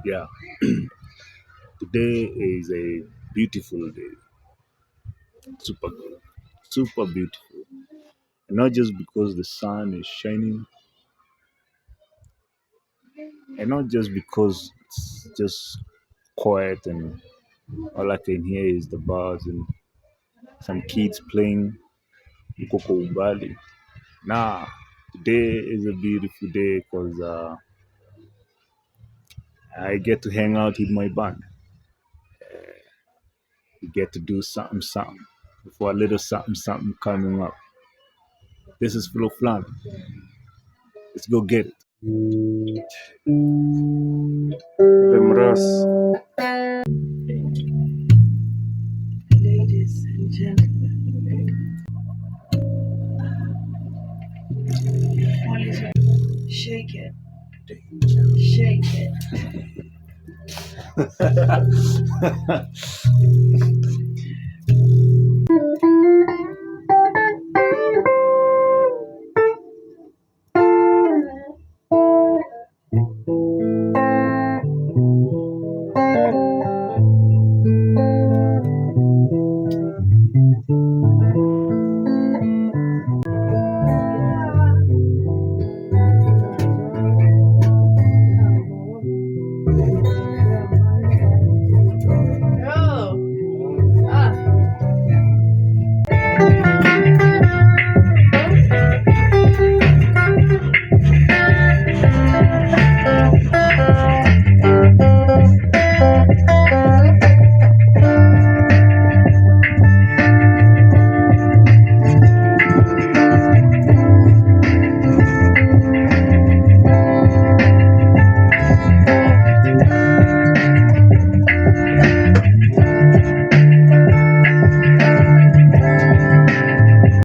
Yeah, today is a beautiful day. Super good. Super beautiful. And not just because the sun is shining, and not just because it's just quiet and all I can hear is the bars and some kids playing Ukoko Ubali. Nah, today is a beautiful day because I get to hang out with my band. We get to do something, something before a little something, something coming up. This is Flo Flan. Let's go get it. Bemras. Ladies and gentlemen, Wallace, shake it, shake it.